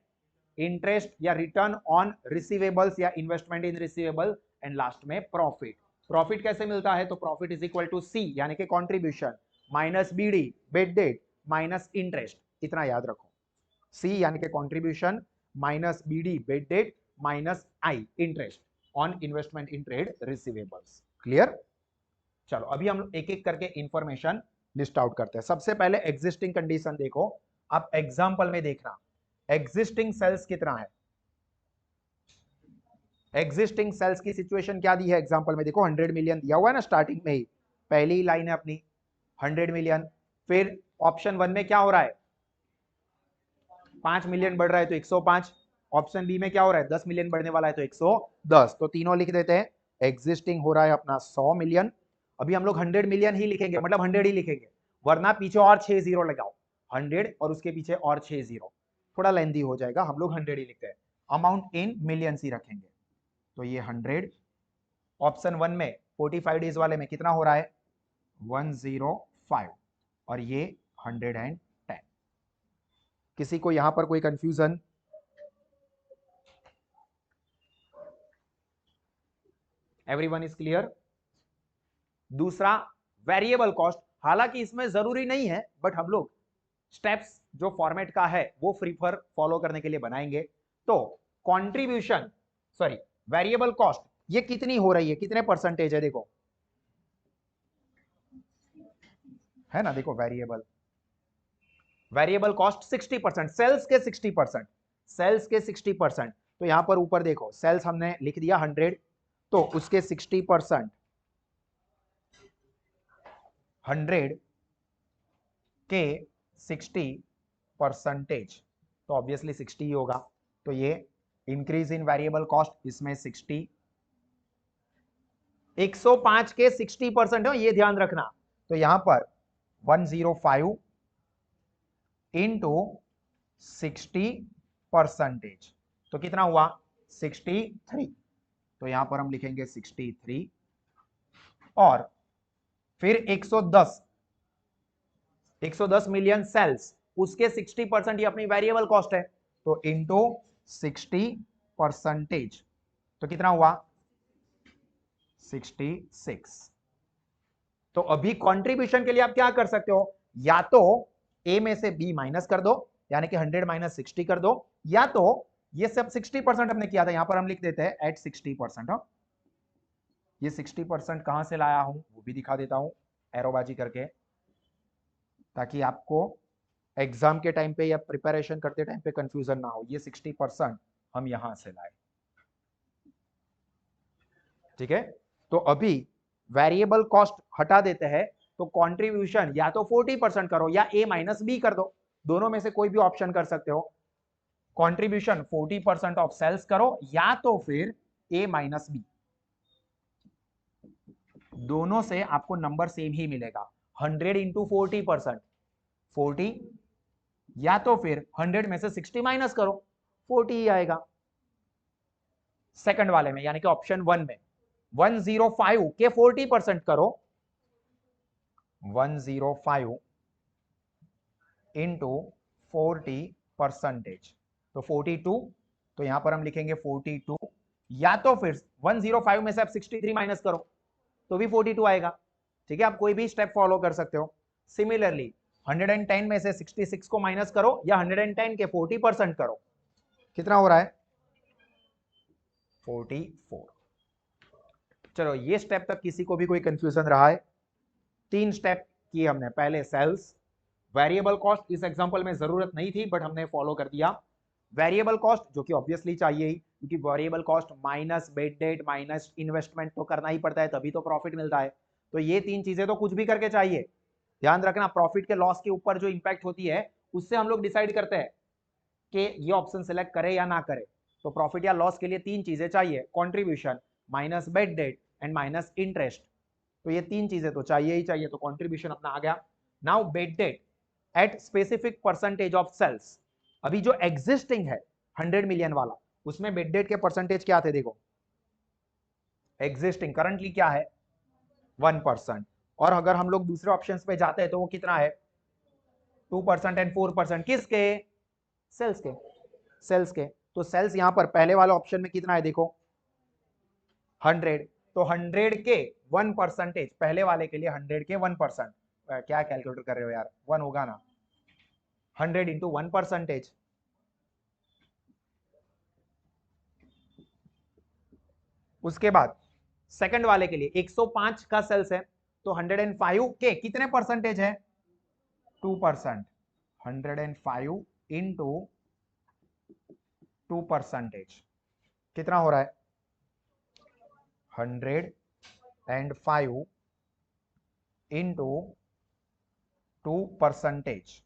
interest या रिटर्न ऑन रिसीवेबल्स या investment in receivable, and last में प्रॉफिट। प्रॉफिट कैसे मिलता है, तो profit is equal to C यानी कि contribution minus BD bad debt minus interest, इतना याद रखो। सी यानी कि contribution minus BD bad debt minus I interest on investment in trade receivables. Clear? चलो अभी हम एक एक करके इंफॉर्मेशन लिस्ट आउट करते हैं। सबसे पहले एग्जिस्टिंग कंडीशन देखो, आप एग्जांपल में देखना एग्जिस्टिंग सेल्स कितना है। एग्जिस्टिंग सेल्स की सिचुएशन क्या दी है एग्जांपल में, देखो 100 मिलियन दिया हुआ है ना, स्टार्टिंग में ही पहली लाइन है अपनी 100 मिलियन। फिर ऑप्शन 1 में क्या हो रहा है, 5 मिलियन बढ़ रहा है तो 105। ऑप्शन बी में क्या हो रहा है, 10 मिलियन बढ़ने वाला है तो 110, तो तीनों लिख देते हैं। एग्जिस्टिंग हो रहा है अपना 100 मिलियन, अभी हम लोग 100 मिलियन ही लिखेंगे, मतलब 100 ही लिखेंगे, वरना पीछे और 6 जीरो लगाओ, 100 और उसके पीछे और 6 जीरो, थोड़ा लेंदी हो जाएगा, हम लोग 100 ही लिखते हैं। अमाउंट इन मिलियंस ही रखेंगे, तो ये 100। ऑप्शन 1 में 45 डेज वाले में कितना हो रहा है, 105, और ये 110। किसी को यहां पर कोई कंफ्यूजन? Everyone is clear? दूसरा वेरिएबल कॉस्ट, हालांकि इसमें जरूरी नहीं है, बट हम लोग स्टेप्स जो फॉर्मेट का है वो प्रीफर फॉलो करने के लिए बनाएंगे। तो कंट्रीब्यूशन, सॉरी, वेरिएबल कॉस्ट ये कितनी हो रही है, कितने परसेंटेज है, देखो है ना, देखो वेरिएबल कॉस्ट 60%, सेल्स के 60%, सेल्स के 60%। तो यहां पर ऊपर देखो सेल्स हमने लिख दिया 100, तो उसके 60%, 100 के 60%, तो ऑब्वियसली 60 ही होगा। तो ये इंक्रीज इन वेरिएबल कॉस्ट, इसमें 60, 105 के 60% है, ये ध्यान रखना। तो यहां पर 105 इंटू 60%, तो कितना हुआ 63। तो यहां पर हम लिखेंगे 63, और फिर 110 मिलियन सेल्स, उसके 60% ये अपनी वेरिएबल कॉस्ट है, तो इंटू 60%, तो कितना हुआ 66। तो अभी कंट्रीब्यूशन के लिए आप क्या कर सकते हो, या तो ए में से बी माइनस कर दो, यानी कि 100 माइनस 60 कर दो, या तो ये सब 60% हमने किया था, यहां पर हम लिख देते हैं एट 60%। ये 60% कहां से लाया हूं वो भी दिखा देता हूं एरोबाजी करके, ताकि आपको एग्जाम के टाइम पे या प्रिपरेशन करते टाइम पे कंफ्यूजन ना हो। ये 60% हम यहां से लाए, ठीक है। तो अभी वेरिएबल कॉस्ट हटा देते हैं, तो कंट्रीब्यूशन या तो 40% करो या ए माइनस बी कर दो, दोनों में से कोई भी ऑप्शन कर सकते हो। कंट्रीब्यूशन 40% ऑफ सेल्स करो, या तो फिर ए माइनस बी, दोनों से आपको नंबर सेम ही मिलेगा। 100 इंटू 40%, 40, या तो फिर 100 में से 60 माइनस करो, 40 ही आएगा। सेकंड वाले में यानी कि ऑप्शन 1 में 105 के 40% करो, 105 इंटू 40%, तो 42, तो यहां पर हम लिखेंगे 42, या तो फिर 105 में से आप 63 माइनस करो तो भी 42 आएगा, ठीक है। आप कोई भी स्टेप फॉलो कर सकते हो। सिमिलरली 110 में से 66 को माइनस करो या 110 के 40% करो, कितना हो रहा है 44। चलो ये स्टेप तक किसी को भी कोई कंफ्यूजन रहा है? 3 स्टेप किए हमने, पहले सेल्स, वेरिएबल कॉस्ट इस एग्जांपल में जरूरत नहीं थी बट हमने फॉलो कर दिया, वेरिएबल कॉस्ट जो कि ऑब्वियसली चाहिए ही, क्योंकि variable cost minus bad debt minus investment तो करना ही पड़ता है, तभी तो प्रॉफिट मिलता है। तो ये 3 चीजें तो कुछ भी करके चाहिए। ध्यान रखना प्रॉफिट के लॉस के ऊपर जो इंपैक्ट होती है उससे हम लोग डिसाइड करते हैं कि ये ऑप्शन सेलेक्ट करे या ना करे। तो प्रॉफिट या लॉस के लिए 3 चीजें चाहिए, contribution minus bad date and minus interest. तो ये 3 चीजें तो चाहिए ही चाहिए, तो कॉन्ट्रीब्यूशन अपना आ गया। Now bad debt at specific percentage of sales, अभी जो एग्जिस्टिंग है 100 मिलियन वाला, उसमें बेड डेट के परसेंटेज क्या थे, देखो एग्जिस्टिंग करंटली क्या है 1%, और अगर हम लोग दूसरे ऑप्शंस पे जाते हैं तो वो कितना है 2% एंड 4%, किसके सेल्स के, सेल्स के। तो सेल्स यहां पर पहले वाले ऑप्शन में कितना है देखो 100, तो 100 के 1%, पहले वाले के लिए 100 के 1%, क्या कैलकुलेटर कर रहे हो यार, 1 होगा ना, 100 इंटू 1%। उसके बाद सेकंड वाले के लिए 105 का सेल्स है, तो 105 के कितने परसेंटेज है 2%, 105 इंटू 2%, कितना हो रहा है 105 इंटू 2%,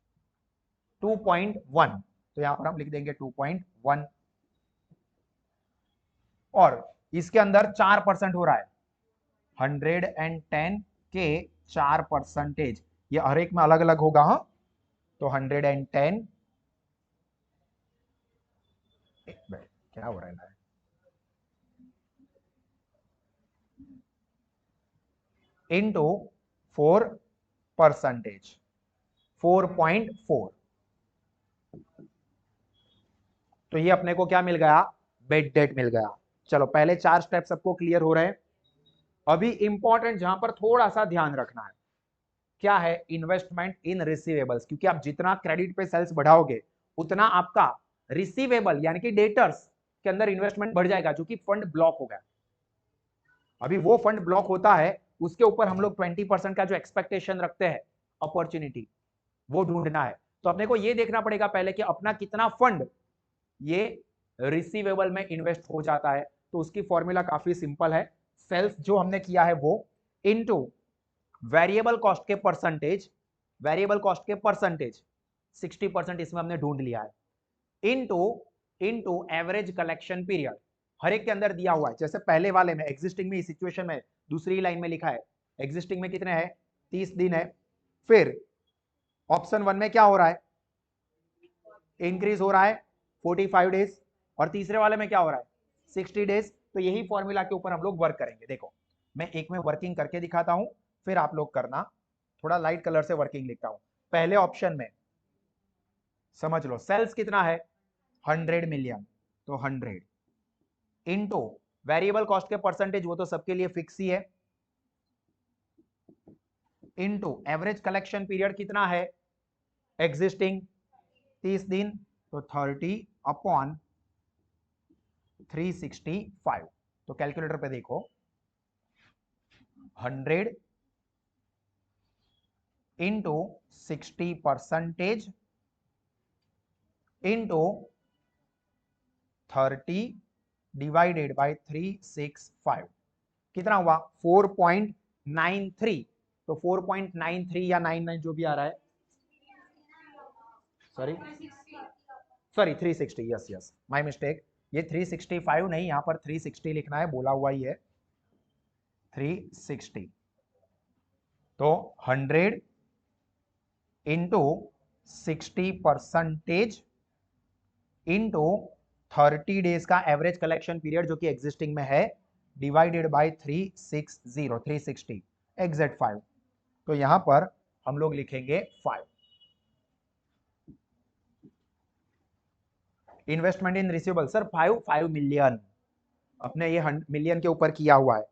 2.1, तो यहां पर हम लिख देंगे 2.1, और इसके अंदर 4% हो रहा है, 110 के 4%, ये हर एक में अलग अलग होगा, हाँ। तो 110, क्या हो रहा है इंटू 4%, 4.4, तो ये अपने को क्या मिल गया बेड डेट मिल गया। चलो पहले 4 स्टेप सबको क्लियर हो रहे हैं। अभी इंपॉर्टेंट जहां पर थोड़ा सा ध्यान रखना है, क्या है इन्वेस्टमेंट इन रिसीवेबल्स, क्योंकि आप जितना क्रेडिट पे सेल्स बढ़ाओगे उतना आपका रिसीवेबल यानी कि डेटर्स के अंदर इन्वेस्टमेंट बढ़ जाएगा, जो कि फंड ब्लॉक हो गया। अभी वो फंड ब्लॉक होता है, उसके ऊपर हम लोग 20% का जो एक्सपेक्टेशन रखते हैं अपॉर्चुनिटी, वो ढूंढना है। तो अपने को ये देखना पड़ेगा पहले कि अपना कितना फंड ये रिसीवेबल में इन्वेस्ट हो जाता है। तो उसकी फॉर्मूला काफी सिंपल है, सेल्स जो हमने किया है वो इनटू वेरिएबल कॉस्ट के परसेंटेज, वेरिएबल कॉस्ट के परसेंटेज 60% इसमें हमने ढूंढ लिया है, into into average collection period, हर एक के अंदर दिया हुआ है। जैसे पहले वाले में एग्जिस्टिंग में, इस सिचुएशन में दूसरी लाइन में लिखा है एग्जिस्टिंग में कितने हैं, 30 दिन है। फिर ऑप्शन 1 में क्या हो रहा है, इंक्रीज हो रहा है 45 डेज, और तीसरे वाले में क्या हो रहा है 60 डेज। तो यही फॉर्मूला के ऊपर हम लोग वर्क करेंगे। देखो मैं एक में वर्किंग करके दिखाता हूं, फिर आप लोग करना। थोड़ा लाइट कलर से वर्किंग लिखता हूं। पहले ऑप्शन में समझ लो सेल्स कितना है 100 मिलियन, तो 100 इनटू वेरिएबल कॉस्ट के परसेंटेज, वो तो सबके लिए फिक्स ही है, इनटू एवरेज कलेक्शन पीरियड कितना है एग्जिस्टिंग 30 दिन, तो 30 अपॉन 365। तो कैलकुलेटर पे देखो 100 इंटू 60% इंटू 30 डिवाइडेड बाय 365 कितना हुआ 4.93। तो 4.93 या 99 जो भी आ रहा है, sorry 360, yes yes my mistake, ये 365 नहीं, यहां पर 360 लिखना है, बोला हुआ ही है 360। तो 100 इंटू 60% इंटू 30 डेज का एवरेज कलेक्शन पीरियड जो कि एग्जिस्टिंग में है, डिवाइडेड बाय 360 एग्जैक्ट 5। तो यहां पर हम लोग लिखेंगे 5। Investment in receivable sir 5 million, अपने ये मिलियन के ऊपर किया हुआ है।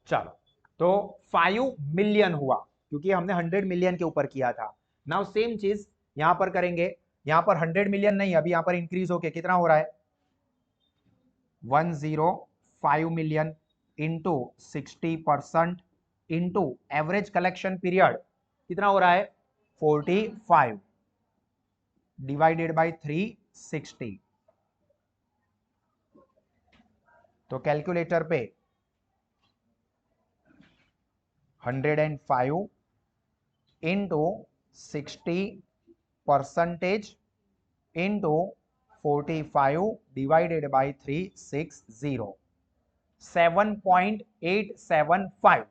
चलो तो 5 मिलियन हुआ क्योंकि हमने 100 मिलियन के ऊपर किया था। नाउ सेम चीज यहां पर करेंगे, यहां पर 100 मिलियन नहीं, अभी यहां पर इंक्रीज होके कितना हो रहा है 105 million into 60% into average collection period कितना हो रहा है 45 डिवाइडेड बाय 360। तो कैलकुलेटर पे 105 into 60% into 45 divided by 360, 7.875।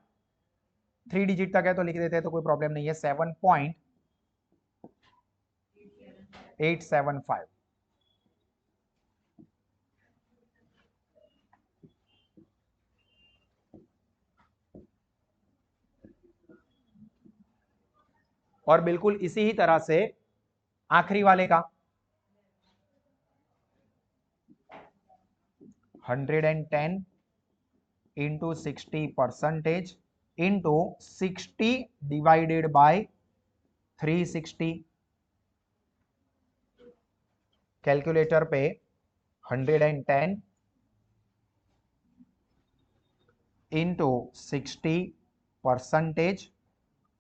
3 digit तक है तो लिख देते हैं तो कोई प्रॉब्लम नहीं है, 7.875। और बिल्कुल इसी ही तरह से आखिरी वाले का 110 into 60% into 60 divided by 360। Calculator पे 110 इंटू 60%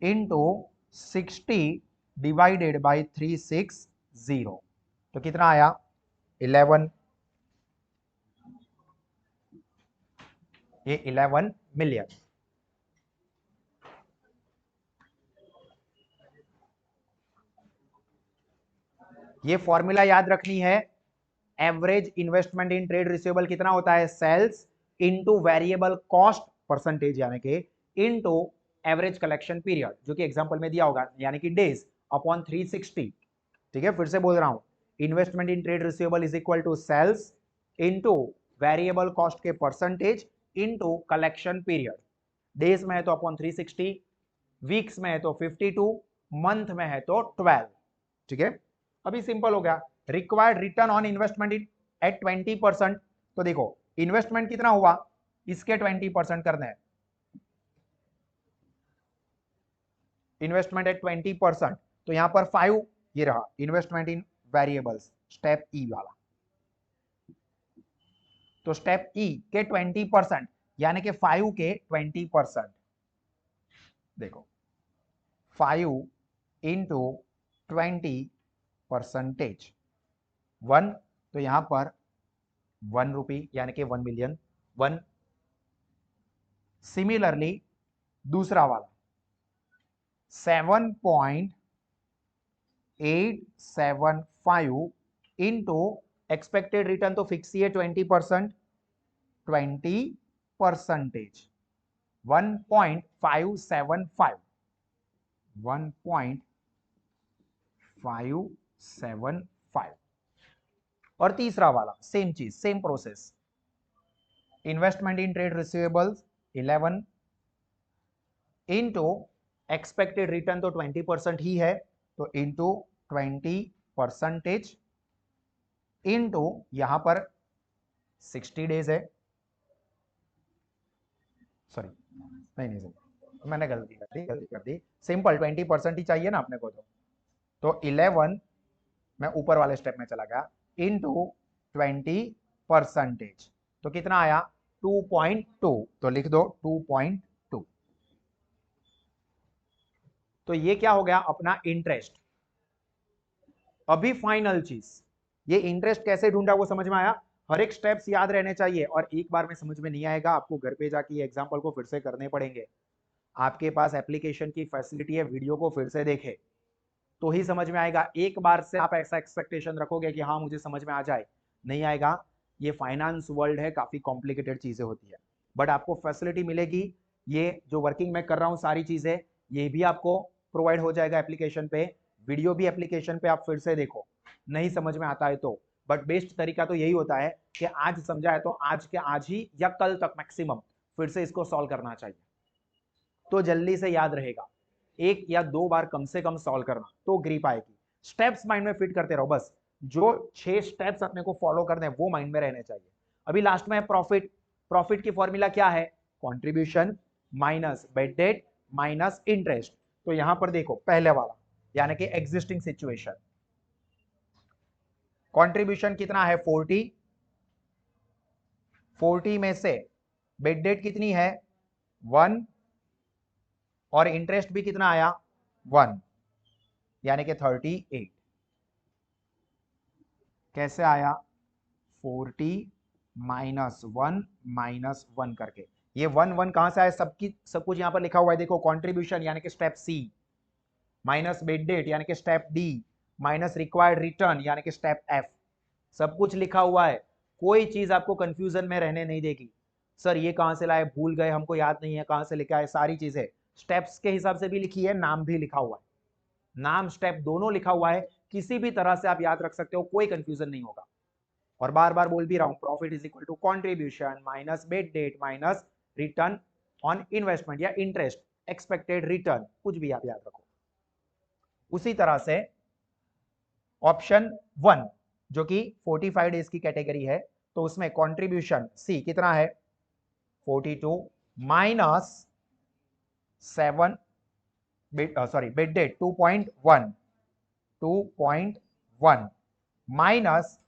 इंटू 60 डिवाइडेड बाय 360, तो कितना आया 11। ये 11 मिलियन। ये फॉर्मूला याद रखनी है, average investment in trade receivable कितना होता है sales into variable cost percentage यानी कि इनटू एवरेज कलेक्शन पीरियड जो कि एग्जांपल में दिया होगा यानी कि डेज अपॉन 360। ठीक है, फिर से बोल रहा हूं, investment in trade receivable is equal to sales into variable cost के percentage into collection period. Days में है तो अपॉन 360, वीक्स में है तो 52, मंथ में है तो 12। ठीक है, अभी सिंपल हो गया। Required return on investment at 20%। तो देखो इन्वेस्टमेंट कितना हुआ, इसके 20% करना है, इन्वेस्टमेंट एट 20%। तो यहां पर 5 ये रहा इन्वेस्टमेंट इन वेरिएबल्स, स्टेप ई वाला। तो स्टेप ई के 20% यानी कि 5 के 20%। देखो 5 इंटू 20%, 1, तो यहां पर 1 रुपी यानी कि 1 मिलियन 1। सिमिलरली दूसरा वाला 7.875 इंटू एक्सपेक्टेड रिटर्न तो फिक्स ही है 20%, 20%, 1.575, 1.575। और तीसरा वाला सेम चीज, same process, investment in trade receivables 11 into expected return तो 20% ही है, तो इंटू 20% इंटू यहां पर 60 डेज है, सॉरी नहीं मैंने गलती कर दी, सिंपल 20% ही चाहिए ना अपने को, तो 11 मैं ऊपर वाले स्टेप में चला गया इंटू 20%, तो कितना आया 2.2, तो लिख दो 2.2। तो ये क्या हो गया अपना इंटरेस्ट। अभी फाइनल चीज, ये इंटरेस्ट कैसे ढूंढा वो समझ में आया। हर एक स्टेप्स याद रहने चाहिए, और एक बार में समझ में नहीं आएगा, आपको घर पे जाके ये एग्जांपल को फिर से करने पड़ेंगे। आपके पास एप्लीकेशन की फैसिलिटी है, वीडियो को फिर से देखे तो ही समझ में आएगा। एक बार से आप ऐसा एक्सपेक्टेशन रखोगे कि हाँ मुझे समझ में आ जाए, नहीं आएगा। ये फाइनेंस वर्ल्ड है, काफी कॉम्प्लिकेटेड चीजें होती है, बट आपको फैसिलिटी मिलेगी। ये जो वर्किंग में कर रहा हूँ सारी चीजें, ये भी आपको प्रोवाइड हो जाएगा एप्लीकेशन पे, वीडियो भी एप्लीकेशन पे आप फिर से देखो, नहीं समझ में आता है तो। बट बेस्ट तरीका तो यही होता है कि आज समझा है तो आज के आज ही या कल तक मैक्सिमम फिर से इसको सॉल्व करना चाहिए, तो जल्दी से याद रहेगा। 1 या 2 बार कम से कम सॉल्व करना तो ग्रिप आएगी। स्टेप्स माइंड में फिट करते रहो, बस जो 6 स्टेप्स अपने को फॉलो करने हैं वो माइंड में रहने चाहिए। अभी लास्ट में प्रॉफिट, प्रॉफिट की फॉर्मूला क्या है, contribution minus bad debt minus interest. तो यहां पर देखो पहले वाला यानी कि एग्जिस्टिंग सिचुएशन, कंट्रीब्यूशन कितना है 40, 40 में से बेड डेट कितनी है 1, और इंटरेस्ट भी कितना आया 1, यानी कि 38। कैसे आया 40 माइनस 1 करके, ये 1 कहां से आया, सब कुछ यहां पर लिखा हुआ है देखो। कंट्रीब्यूशन यानी कि स्टेप सी, माइनस बेड डेट यानी कि step D, minus required return यानी कि स्टेप एफ, सब कुछ लिखा हुआ है। कोई चीज आपको कंफ्यूजन में रहने नहीं देगी, सर ये कहां से लाए, भूल गए, हमको याद नहीं है कहां से लिखा है, सारी चीजें स्टेप्स के हिसाब से भी लिखी है, नाम भी लिखा हुआ है, नाम स्टेप दोनों लिखा हुआ है। किसी भी तरह से आप याद रख सकते हो, कोई कंफ्यूजन नहीं होगा। और बार बार बोल भी रहा हूं, profit is equal to contribution minus bad debt minus return on investment या इंटरेस्ट एक्सपेक्टेड रिटर्न, कुछ भी आप याद रखो। उसी तरह से ऑप्शन 1 जो कि 45 डेज की कैटेगरी है, तो उसमें कंट्रीब्यूशन सी कितना है 42 minus 7, sorry bed date 2.1 minus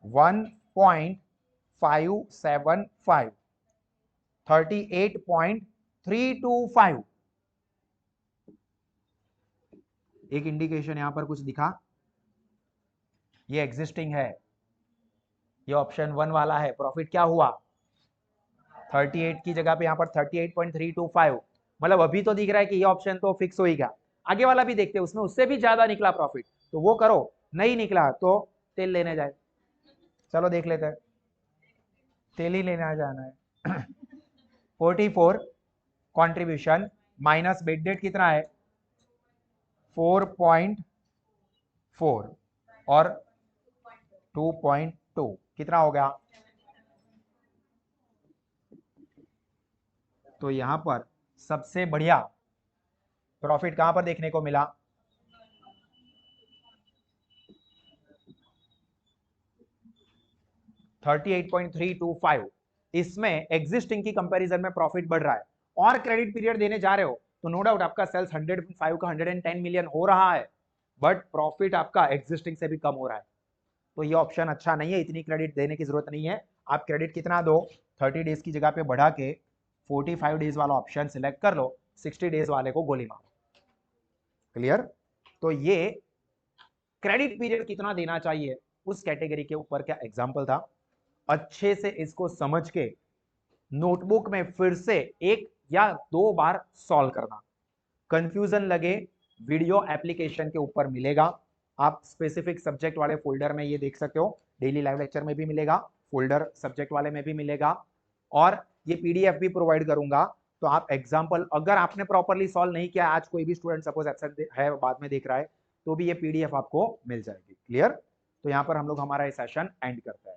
1.575, 38.325। एक इंडिकेशन यहां पर कुछ दिखा, ये एग्जिस्टिंग है, ये ऑप्शन 1 वाला है। प्रॉफिट क्या हुआ 38 की जगह पे यहां पर 38.325, मतलब अभी तो दिख रहा है कि ये ऑप्शन तो फिक्स हो ही गया। आगे वाला भी देखते हैं, उसमें उससे भी ज्यादा निकला प्रॉफिट, तो वो करो, नहीं निकला तो तेल लेने जाए। चलो देख लेते हैं, तेल ही लेने जाना है 44 कंट्रीब्यूशन माइनस बेड डेट कितना है 4.4 और 2.2 कितना हो गया। तो यहां पर सबसे बढ़िया प्रॉफिट कहां पर देखने को मिला 38.325। इसमें एग्जिस्टिंग की कंपैरिजन में प्रॉफिट बढ़ रहा है, और क्रेडिट पीरियड देने जा रहे हो तो नो डाउट आपका सेल्स 105 का 110 मिलियन हो रहा है, बट प्रॉफिट आपका एग्जिस्टिंग से भी कम हो रहा है। तो ये ऑप्शन अच्छा नहीं है, इतनी क्रेडिट देने की जरूरत नहीं है। आप क्रेडिट कितना दो 30 डेज की जगह पे बढ़ा के 45 डेज वाला ऑप्शन सिलेक्ट कर लो, 60 डेज वाले को गोली मारो। क्लियर? तो ये क्रेडिट पीरियड कितना देना चाहिए उस कैटेगरी के ऊपर क्या एग्जांपल था। अच्छे से इसको समझ के नोटबुक में फिर से 1 या 2 बार सॉल्व करना। कंफ्यूजन लगे वीडियो एप्लीकेशन के ऊपर मिलेगा, आप स्पेसिफिक सब्जेक्ट वाले फोल्डर में ये देख सकते हो, डेली लाइव लेक्चर में भी मिलेगा, फोल्डर सब्जेक्ट वाले में भी मिलेगा, और ये पीडीएफ भी प्रोवाइड करूंगा। तो आप एग्जांपल अगर आपने प्रॉपरली सॉल्व नहीं किया, आज कोई भी स्टूडेंट सपोज एब्सेंट है बाद में देख रहा है, तो भी ये पीडीएफ आपको मिल जाएगी। क्लियर? तो यहां पर हम लोग हमारा ये सेशन एंड करते हैं।